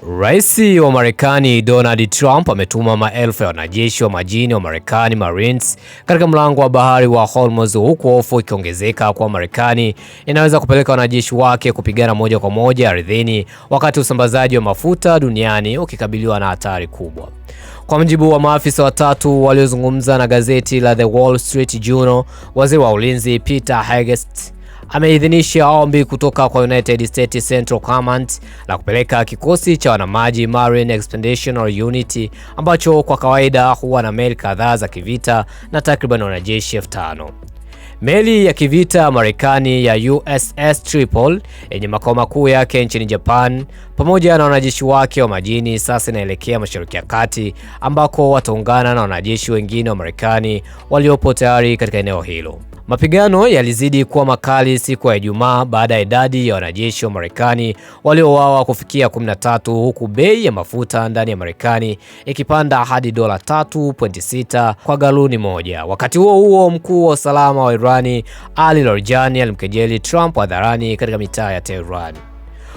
Rais wa Marekani Donald Trump ametuma maelfu ya wanajeshi wa majini wa Marekani Marines katika mlango wa bahari wa Hormuz, huku hofu ikiongezeka kwa Marekani inaweza kupeleka wanajeshi wake kupigana moja kwa moja ardhini wakati usambazaji wa mafuta duniani ukikabiliwa na hatari kubwa. Kwa mujibu wa maafisa watatu waliozungumza na gazeti la The Wall Street Journal, waziri wa ulinzi Peter Hegseth ameidhinisha ombi kutoka kwa United States Central Command la kupeleka kikosi cha wanamaji Marine Expeditionary Unit ambacho kwa kawaida huwa na meli kadhaa za kivita na takriban wanajeshi 5,000. Meli ya kivita Marekani ya USS Tripoli yenye makao makuu yake nchini Japan pamoja na wanajeshi wake wa majini sasa inaelekea Mashariki ya Kati ambako wataungana na wanajeshi wengine wa Marekani waliopo tayari katika eneo hilo. Mapigano yalizidi kuwa makali siku ya Ijumaa baada ya idadi ya wanajeshi wa Marekani waliouawa kufikia 13, huku bei ya mafuta ndani ya Marekani ikipanda hadi dola 3.6 kwa galoni moja. Wakati huo huo, mkuu wa usalama wa Irani Ali Larijani alimkejeli Trump hadharani katika mitaa ya Tehran.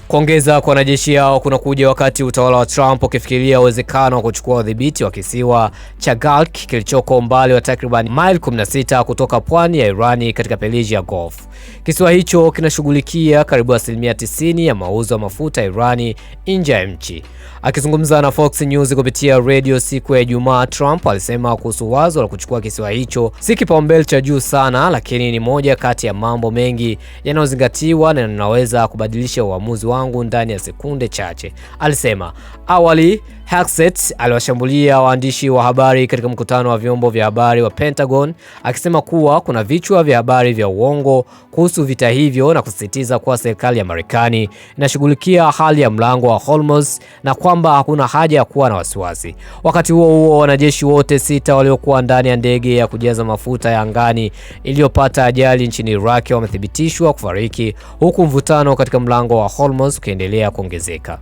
Kuongeza kwa wanajeshi hao kunakuja wakati utawala wa Trump ukifikiria uwezekano wa kuchukua udhibiti wa kisiwa cha Gulf kilichoko umbali wa takriban maili 16 kutoka pwani ya Irani katika Persian Gulf. Kisiwa hicho kinashughulikia karibu 90% ya mauzo ya mafuta ya Irani nje ya nchi. Akizungumza na Fox News kupitia radio siku ya Ijumaa, Trump alisema kuhusu wazo la kuchukua kisiwa hicho si kipaumbele cha juu sana, lakini ni moja kati ya mambo mengi yanayozingatiwa na ninaweza kubadilisha uamuzi wangu ndani ya sekunde chache, alisema. Awali, Hegseth aliwashambulia waandishi wa habari katika mkutano wa vyombo vya habari wa Pentagon akisema kuwa kuna vichwa vya habari vya uongo kuhusu vita hivyo na kusisitiza kuwa serikali ya Marekani inashughulikia hali ya mlango wa Hormuz na kwamba hakuna haja ya kuwa na wasiwasi. Wakati huo huo, wanajeshi wote 6 waliokuwa ndani ya ndege ya kujaza mafuta ya angani iliyopata ajali nchini Iraq wamethibitishwa kufariki, huku mvutano katika mlango wa Hormuz ukiendelea kuongezeka.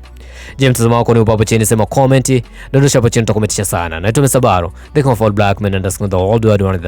Je, mtazamo wako ni upo hapo chini, sema comment, dondosha hapo chini, tutakometisha sana. Naitwa Msabaro, the comfort black man and the world wide one.